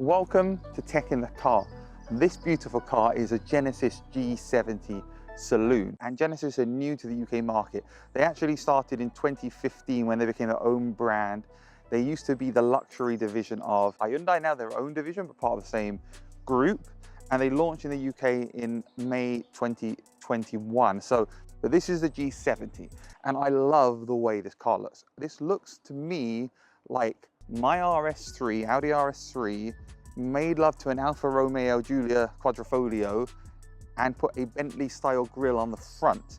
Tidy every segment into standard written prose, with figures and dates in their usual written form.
Welcome to Tech in the Car. This beautiful car is a Genesis G70 Saloon, and Genesis are new to the UK market. They actually started in 2015 when they became their own brand. They used to be the luxury division of Hyundai, now their own division, but part of the same group. And they launched in the UK in May 2021. But this is the G70, and I love the way this car looks. This looks to me like my RS3, Audi RS3, made love to an Alfa Romeo Giulia Quadrifoglio and put a Bentley style grille on the front.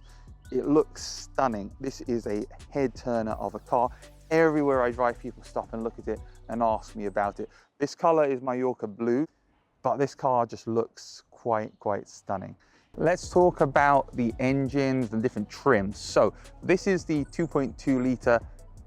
It looks stunning. This is a head turner of a car. Everywhere I drive, people stop and look at it and ask me about it. This color is Mallorca blue, but this car just looks quite stunning. Let's talk about the engines and different trims. So this is the 2.2 litre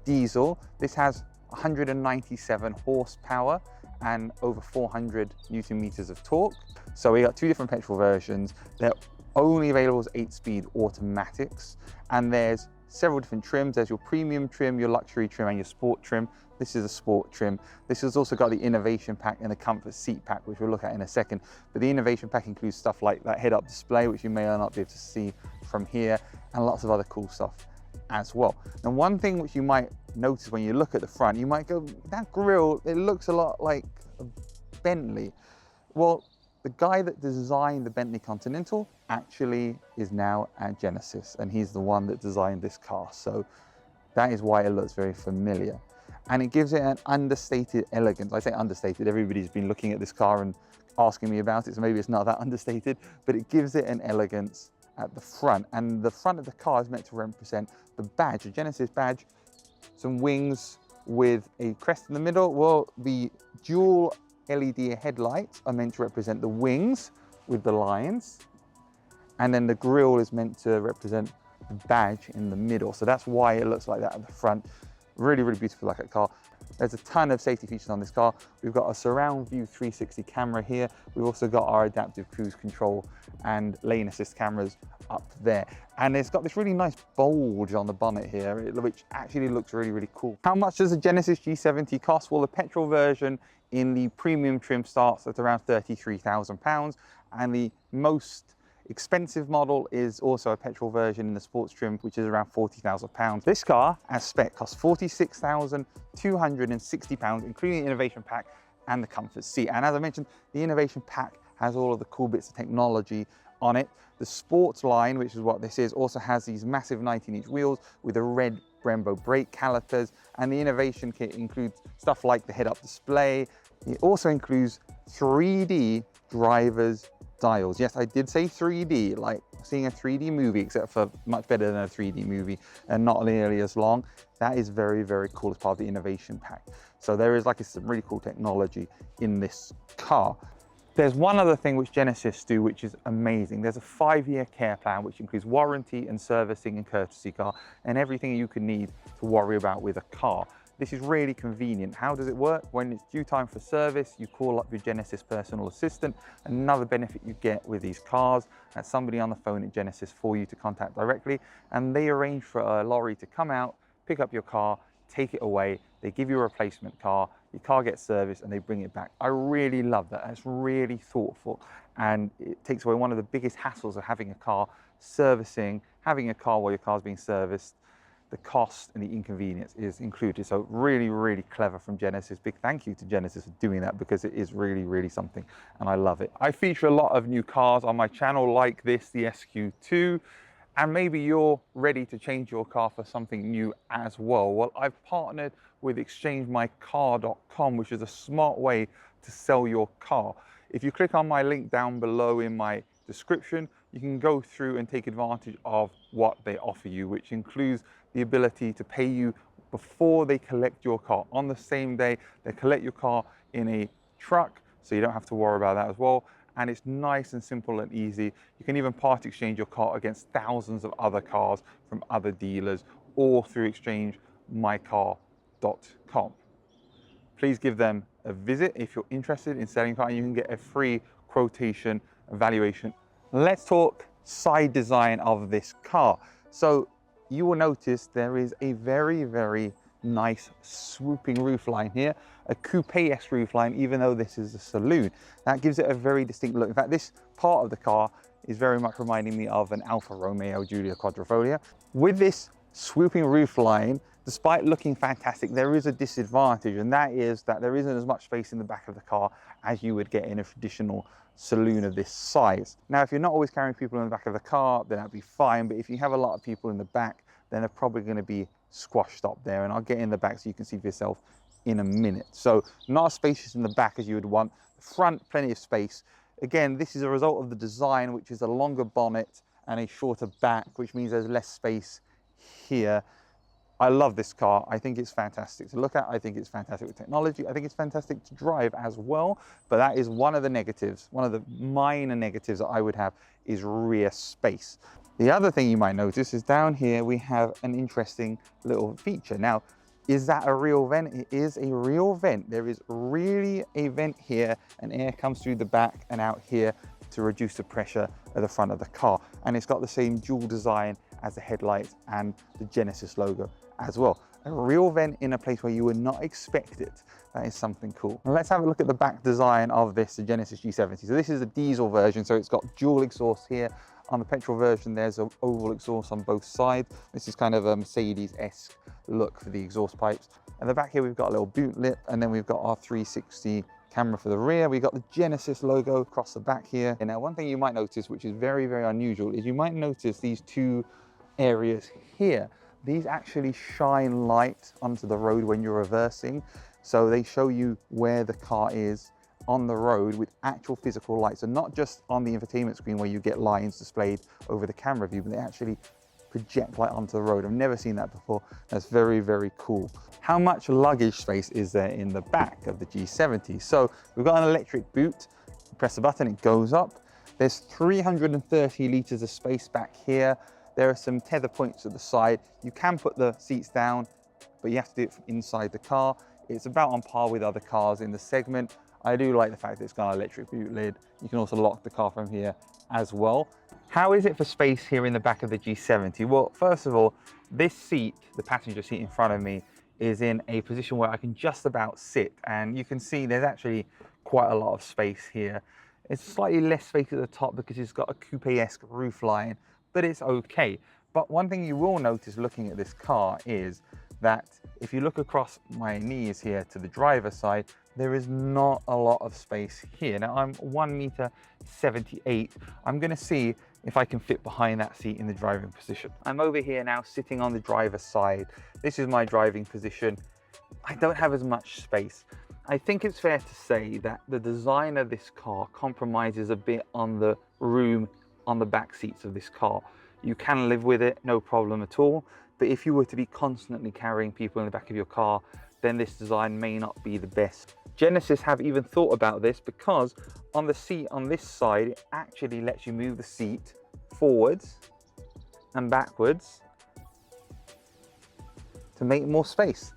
diesel. This has 197 horsepower and over 400 Newton meters of torque. So we got two different petrol versions. They're only available as 8-speed automatics, and there's several different trims. There's your premium trim, your luxury trim, and your sport trim. This is a sport trim. This has also got the innovation pack and the comfort seat pack, which we'll look at in a second. But the innovation pack includes stuff like that head-up display, which you may or not be able to see from here, and lots of other cool stuff as well. And one thing which you might notice when you look at the front, you might go, that grille, it looks a lot like a Bentley. Well, the guy that designed the Bentley Continental actually is now at Genesis, and he's the one that designed this car. So that is why it looks very familiar. And it gives it an understated elegance. I say understated, everybody's been looking at this car and asking me about it, so maybe it's not that understated, but it gives it an elegance at the front. And the front of the car is meant to represent the badge, the Genesis badge, some wings with a crest in the middle. Well, the dual LED headlights are meant to represent the wings with the lines. And then the grille is meant to represent the badge in the middle. So that's why it looks like that at the front. Really beautiful like a car. There's a ton of safety features on this car. We've got a surround view 360 camera here. We've also got our adaptive cruise control and lane assist cameras up there. And it's got this really nice bulge on the bonnet here, which actually looks really cool. How much does a Genesis G70 cost? Well, the petrol version in the premium trim starts at around £33,000, and the most expensive model is also a petrol version in the sports trim, which is around £40,000. This car, as spec, costs £46,260, including the innovation pack and the comfort seat. And as I mentioned, the innovation pack has all of the cool bits of technology on it. The sports line, which is what this is, also has these massive 19-inch wheels with a red Brembo brake calipers, and the innovation kit includes stuff like the head-up display. It also includes 3D driver's dials. Yes, I did say 3D, like seeing a 3D movie, except for much better than a 3D movie and not nearly as long. That is very cool as part of the innovation pack. So there is some really cool technology in this car. There's one other thing which Genesis do, which is amazing. There's a 5-year care plan, which includes warranty and servicing and courtesy car and everything you could need to worry about with a car. This is really convenient. How does it work? When it's due time for service, you call up your Genesis personal assistant. Another benefit you get with these cars, that's somebody on the phone at Genesis for you to contact directly, and they arrange for a lorry to come out, pick up your car, take it away. They give you a replacement car, your car gets serviced, and they bring it back. I really love that. It's really thoughtful, and it takes away one of the biggest hassles of having a car servicing, having a car while your car's being serviced. The cost and the inconvenience is included. So really clever from Genesis. Big thank you to Genesis for doing that, because it is really something, and I love it. I feature a lot of new cars on my channel like this, the SQ2, and maybe you're ready to change your car for something new as well. Well, I've partnered with exchangemycar.com, which is a smart way to sell your car. If you click on my link down below in my description, you can go through and take advantage of what they offer you, which includes the ability to pay you before they collect your car. On the same day, they collect your car in a truck, so you don't have to worry about that as well. And it's nice and simple and easy. You can even part exchange your car against thousands of other cars from other dealers, or through exchangemycar.com. Please give them a visit if you're interested in selling a car, and you can get a free quotation evaluation. Let's talk side design of this car. So you will notice there is a very nice swooping roofline here, a coupe-esque roofline, even though this is a saloon. That gives it a very distinct look. In fact, this part of the car is very much reminding me of an Alfa Romeo Giulia Quadrifoglio. With this swooping roofline, despite looking fantastic, there is a disadvantage, and that is that there isn't as much space in the back of the car as you would get in a traditional saloon of this size. Now, if you're not always carrying people in the back of the car, then that'd be fine, but if you have a lot of people in the back, then they're probably going to be squashed up there, and I'll get in the back so you can see for yourself in a minute. So not as spacious in the back as you would want. The front, plenty of space. Again, this is a result of the design, which is a longer bonnet and a shorter back, which means there's less space here. I love this car. I think it's fantastic to look at. I think it's fantastic with technology. I think it's fantastic to drive as well. But that is one of the negatives. One of the minor negatives that I would have is rear space. The other thing you might notice is down here we have an interesting little feature. Now, is that a real vent? It is a real vent. There is really a vent here, and air comes through the back and out here to reduce the pressure at the front of the car. And it's got the same dual design as the headlights and the Genesis logo as well. A real vent in a place where you would not expect it. That is something cool. Now let's have a look at the back design of this, the Genesis G70. So this is the diesel version, so it's got dual exhaust here. On the petrol version, there's an oval exhaust on both sides. This is kind of a Mercedes-esque look for the exhaust pipes. At the back here, we've got a little boot lip, and then we've got our 360 camera for the rear. We've got the Genesis logo across the back here. And now one thing you might notice, which is very, very unusual, is you might notice these two areas here. These actually shine light onto the road when you're reversing. So they show you where the car is on the road with actual physical lights, and not just on the infotainment screen where you get lines displayed over the camera view, but they actually project light onto the road. I've never seen that before. That's very, very cool. How much luggage space is there in the back of the G70? So we've got an electric boot. You press the button, it goes up. There's 330 litres of space back here. There are some tether points at the side. You can put the seats down, but you have to do it from inside the car. It's about on par with other cars in the segment. I do like the fact that it's got an electric boot lid. You can also lock the car from here as well. How is it for space here in the back of the G70? Well, first of all, this seat, the passenger seat in front of me, is in a position where I can just about sit. And you can see there's actually quite a lot of space here. It's slightly less space at the top because it's got a coupe-esque roofline, but it's okay. But one thing you will notice looking at this car is that if you look across my knees here to the driver's side, there is not a lot of space here. Now I'm 1.78 meters. I'm gonna see if I can fit behind that seat in the driving position. I'm over here now sitting on the driver's side. This is my driving position. I don't have as much space. I think it's fair to say that the design of this car compromises a bit on the room on the back seats of this car. You can live with it, no problem at all. But if you were to be constantly carrying people in the back of your car, then this design may not be the best. Genesis have even thought about this because on the seat on this side, it actually lets you move the seat forwards and backwards to make more space.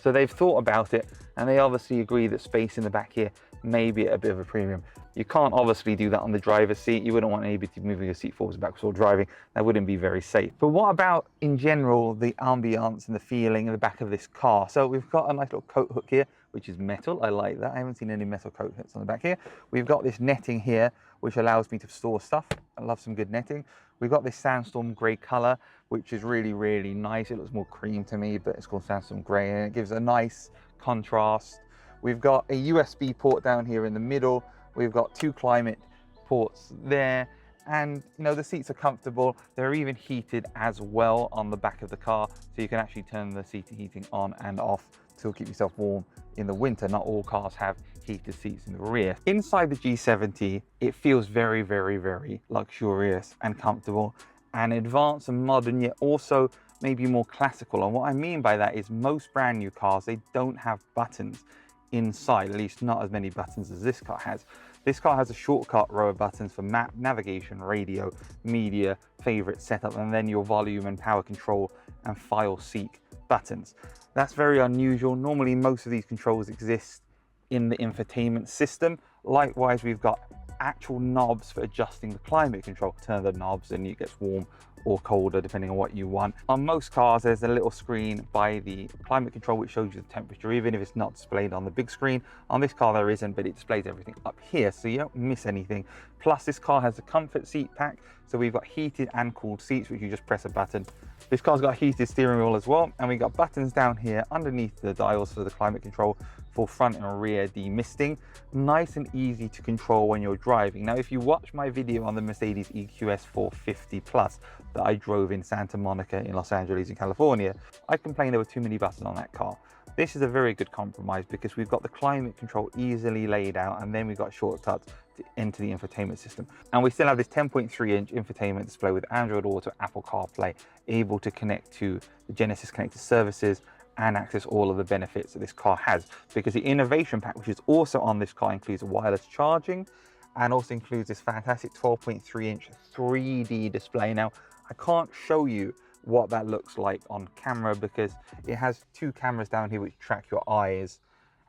So they've thought about it, and they obviously agree that space in the back here may be at a bit of a premium. You can't obviously do that on the driver's seat. You wouldn't want anybody moving your seat forwards and backwards while driving. That wouldn't be very safe. But what about, in general, the ambiance and the feeling in the back of this car? So we've got a nice little coat hook here, which is metal. I like that. I haven't seen any metal coat hooks on the back here. We've got this netting here, which allows me to store stuff. I love some good netting. We've got this sandstorm grey colour, which is really, really nice. It looks more cream to me, but it's called sandstorm grey, and it gives a nice contrast. We've got a USB port down here in the middle. We've got two climate ports there, and you know, the seats are comfortable. They're even heated as well on the back of the car, so you can actually turn the seat heating on and off to keep yourself warm in the winter. Not all cars have heated seats in the rear. Inside the G70, it feels very, very, very luxurious and comfortable and advanced and modern, yet also maybe more classical. And what I mean by that is most brand new cars, they don't have buttons inside, at least not as many buttons as this car has. This car has a shortcut row of buttons for map, navigation, radio, media, favorite setup, and then your volume and power control and file seek buttons. That's very unusual. Normally, most of these controls exist in the infotainment system. Likewise, we've got actual knobs for adjusting the climate control. Turn the knobs and it gets warm or colder, depending on what you want. On most cars, there's a little screen by the climate control which shows you the temperature, even if it's not displayed on the big screen. On this car there isn't, but it displays everything up here, so you don't miss anything. Plus this car has a comfort seat pack, so we've got heated and cooled seats, which you just press a button. This car's got a heated steering wheel as well, and we've got buttons down here underneath the dials for the climate control for front and rear demisting. Nice and easy to control when you're driving. Now, if you watch my video on the Mercedes EQS 450 Plus that I drove in Santa Monica in Los Angeles in California, I complained there were too many buttons on that car. This is a very good compromise because we've got the climate control easily laid out, and then we've got shortcuts to enter the infotainment system. And we still have this 10.3-inch infotainment display with Android Auto, Apple CarPlay, able to connect to the Genesis connected services and access all of the benefits that this car has, because the innovation pack, which is also on this car, includes wireless charging and also includes this fantastic 12.3-inch 3D display. Now, I can't show you what that looks like on camera because it has two cameras down here which track your eyes,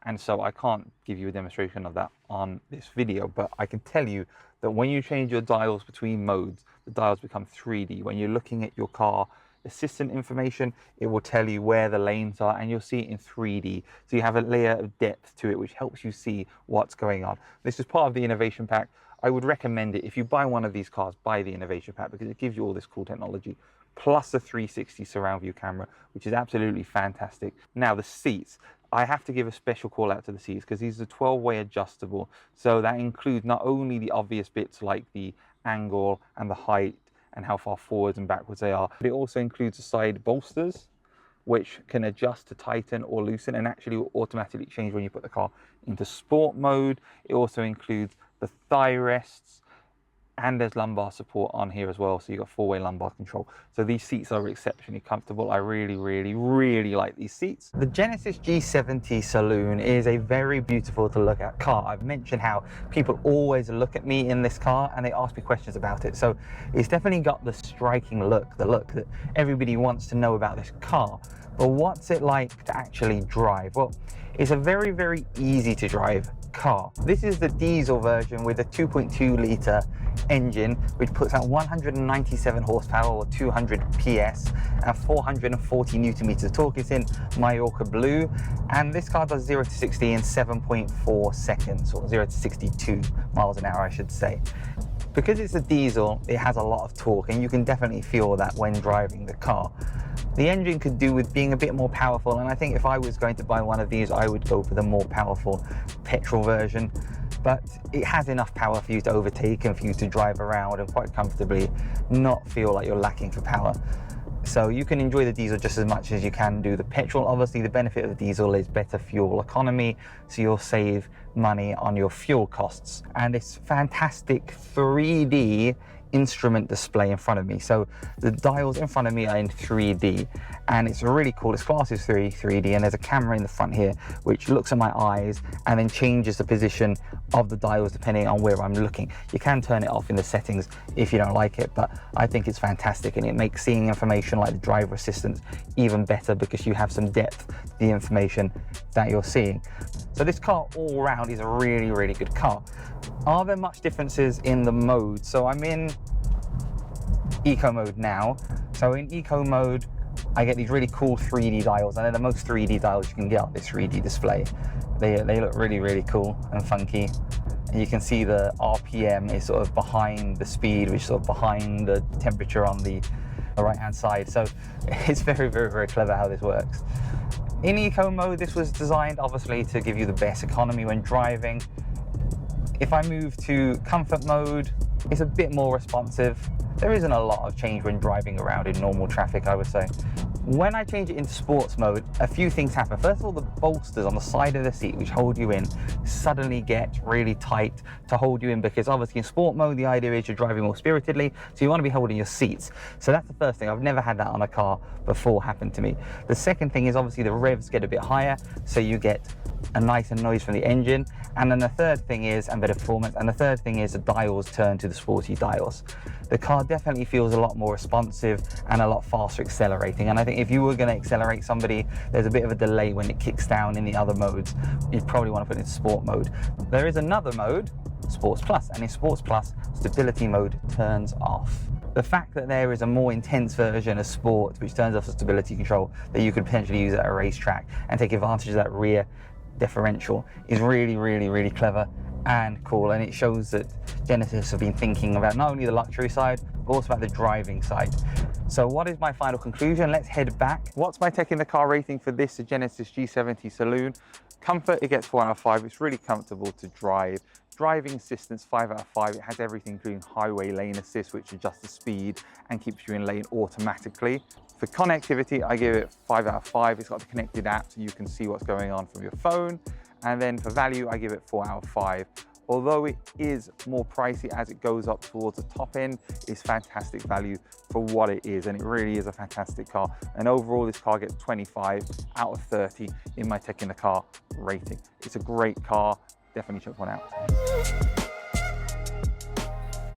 and so I can't give you a demonstration of that on this video, but I can tell you that when you change your dials between modes, the dials become 3D. When you're looking at your car assistant information, it will tell you where the lanes are, and you'll see it in 3D. So you have a layer of depth to it, which helps you see what's going on. This is part of the innovation pack. I would recommend it. If you buy one of these cars, buy the innovation pack because it gives you all this cool technology, plus the 360 surround view camera, which is absolutely fantastic. Now, the seats. I have to give a special call out to the seats because these are 12-way adjustable. So that includes not only the obvious bits like the angle and the height and how far forwards and backwards they are, but it also includes the side bolsters, which can adjust to tighten or loosen and actually will automatically change when you put the car into sport mode. It also includes the thigh rests, and there's lumbar support on here as well, so you've got 4-way lumbar control. So these seats are exceptionally comfortable. I really, really, really like these seats. The Genesis G70 Saloon is a very beautiful to look at car. I've mentioned how people always look at me in this car and they ask me questions about it. So it's definitely got the striking look, the look that everybody wants to know about this car. But what's it like to actually drive? Well, it's a very, very easy to drive car. This is the diesel version with a 2.2 litre engine, which puts out 197 horsepower or 200 PS and 440 Newton meters of torque. It's in Mallorca blue, and this car does 0 to 60 in 7.4 seconds, or 0 to 62 miles an hour, I should say. Because it's a diesel, it has a lot of torque, and you can definitely feel that when driving the car. The engine could do with being a bit more powerful, and I think if I was going to buy one of these, I would go for the more powerful petrol version. But it has enough power for you to overtake and for you to drive around and quite comfortably not feel like you're lacking for power. So you can enjoy the diesel just as much as you can do the petrol. Obviously, the benefit of the diesel is better fuel economy, so you'll save money on your fuel costs. And this fantastic 3D instrument display in front of me. So the dials in front of me are in 3D, and it's really cool. It's classed as 3D, and there's a camera in the front here which looks at my eyes and then changes the position of the dials depending on where I'm looking. You can turn it off in the settings if you don't like it, but I think it's fantastic, and it makes seeing information like the driver assistance even better because you have some depth to the information that you're seeing. So this car all around is a really, really good car. Are there much differences in the mode? So I'm in eco mode now. So in eco mode, I get these really cool 3D dials, and they're the most 3D dials you can get on this 3D display. They look really, really cool and funky. And you can see the RPM is sort of behind the speed, which is sort of behind the temperature on the right-hand side. So it's very, very, very clever how this works. In eco mode, this was designed obviously to give you the best economy when driving. If I move to comfort mode, it's a bit more responsive. There isn't a lot of change when driving around in normal traffic, I would say. When I change it into sports mode, a few things happen. First of all, the bolsters on the side of the seat, which hold you in, suddenly get really tight to hold you in, because obviously in sport mode, the idea is you're driving more spiritedly, so you want to be holding your seats. So that's the first thing. I've never had that on a car before happen to me. The second thing is obviously the revs get a bit higher, so you get a nicer noise from the engine. And then the third thing is, and better performance, and the third thing is the dials turn to the sporty dials. The car definitely feels a lot more responsive and a lot faster accelerating. And I think if you were going to accelerate somebody, there's a bit of a delay when it kicks down in the other modes. You'd probably want to put it into sport mode. There is another mode, Sports Plus, and in Sports Plus, stability mode turns off. The fact that there is a more intense version of Sport, which turns off the stability control, that you could potentially use at a racetrack and take advantage of that rear differential is really, really, really clever and cool. And it shows that Genesis have been thinking about not only the luxury side, but also about the driving side. So what is my final conclusion? Let's head back. What's my tech in the car rating for this Genesis G70 Saloon? Comfort, it gets 4 out of 5. It's really comfortable to drive. Driving assistance, 5 out of 5. It has everything including highway lane assist, which adjusts the speed and keeps you in lane automatically. For connectivity, I give it 5 out of 5. It's got the connected app so you can see what's going on from your phone. And then for value, I give it 4 out of 5. Although it is more pricey as it goes up towards the top end, it's fantastic value for what it is, and it really is a fantastic car. And overall, this car gets 25 out of 30 in my tech in the car rating. It's a great car, definitely check one out.